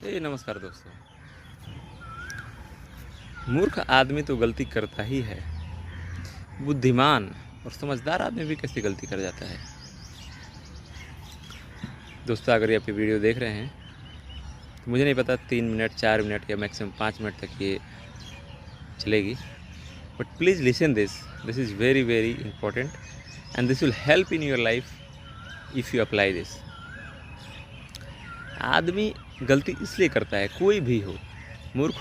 नमस्कार दोस्तों। मूर्ख आदमी तो गलती करता ही है, बुद्धिमान और समझदार आदमी भी कैसे गलती कर जाता है। दोस्तों, अगर ये आप वीडियो देख रहे हैं तो मुझे नहीं पता 3 मिनट 4 मिनट या मैक्सिमम 5 मिनट तक ये चलेगी, but please listen this is very very important and this will help in your life if you apply this. आदमी गलती इसलिए करता है, कोई भी हो, मूर्ख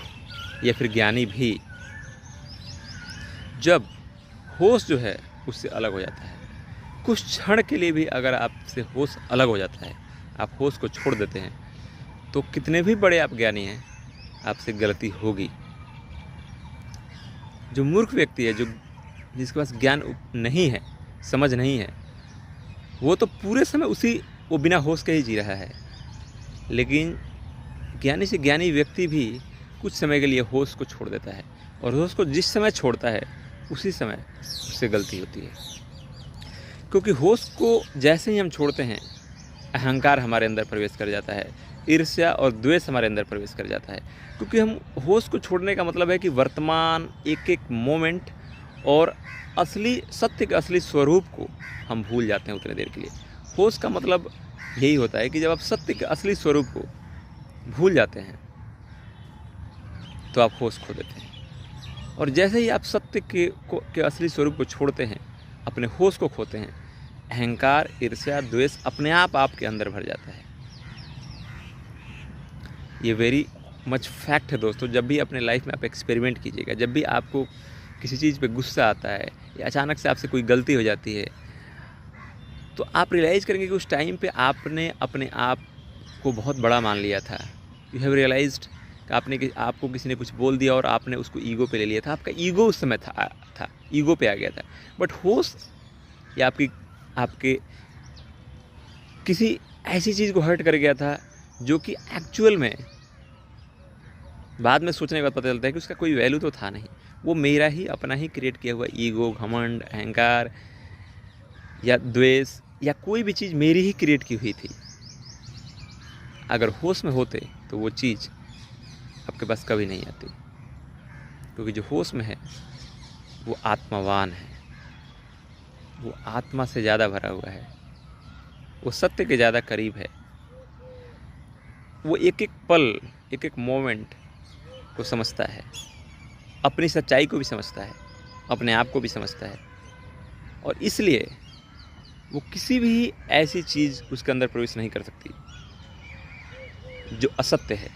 या फिर ज्ञानी भी, जब होश जो है उससे अलग हो जाता है। कुछ क्षण के लिए भी अगर आपसे होश अलग हो जाता है, आप होश को छोड़ देते हैं, तो कितने भी बड़े आप ज्ञानी हैं, आपसे गलती होगी। जो मूर्ख व्यक्ति है, जो जिसके पास ज्ञान नहीं है, समझ नहीं है, वो तो पूरे समय वो बिना होश के ही जी रहा है। लेकिन ज्ञानी से ज्ञानी व्यक्ति भी कुछ समय के लिए होश को छोड़ देता है, और होश को जिस समय छोड़ता है उसी समय उससे गलती होती है। क्योंकि होश को जैसे ही हम छोड़ते हैं, अहंकार हमारे अंदर प्रवेश कर जाता है, ईर्ष्या और द्वेष हमारे अंदर प्रवेश कर जाता है। क्योंकि हम होश को छोड़ने का मतलब है कि वर्तमान एक एक मोमेंट और असली सत्य के असली स्वरूप को हम भूल जाते हैं उतने देर के लिए। होश का मतलब यही होता है कि जब आप सत्य के असली स्वरूप को भूल जाते हैं तो आप होश खो देते हैं, और जैसे ही आप सत्य के असली स्वरूप को छोड़ते हैं, अपने होश को खोते हैं, अहंकार, ईर्ष्या, द्वेष अपने आप आपके अंदर भर जाता है। ये वेरी मच फैक्ट है दोस्तों। जब भी अपने लाइफ में आप एक्सपेरिमेंट कीजिएगा, जब भी आपको किसी चीज़ पे गुस्सा आता है या अचानक से आपसे कोई गलती हो जाती है, तो आप रियलाइज़ करेंगे कि उस टाइम पे आपने अपने आप को बहुत बड़ा मान लिया था। यू हैव रियलाइज्ड कि आपको किसी ने कुछ बोल दिया और आपने उसको ईगो पे ले लिया था। आपका ईगो उस समय था ईगो पे आ गया था। बट होश या आपके किसी ऐसी चीज़ को हर्ट कर गया था जो कि एक्चुअल में बाद में सोचने के बाद पता चलता है कि उसका कोई वैल्यू तो था नहीं। वो मेरा ही अपना ही क्रिएट किया हुआ ईगो, घमंड, अहंकार या द्वेष या कोई भी चीज़ मेरी ही क्रिएट की हुई थी। अगर होश में होते तो वो चीज़ आपके पास कभी नहीं आती। क्योंकि जो होश में है वो आत्मावान है, वो आत्मा से ज़्यादा भरा हुआ है, वो सत्य के ज़्यादा करीब है। वो एक एक पल, एक एक मोमेंट को समझता है, अपनी सच्चाई को भी समझता है, अपने आप को भी समझता है, और इसलिए वो किसी भी ऐसी चीज़ उसके अंदर प्रवेश नहीं कर सकती जो असत्य है।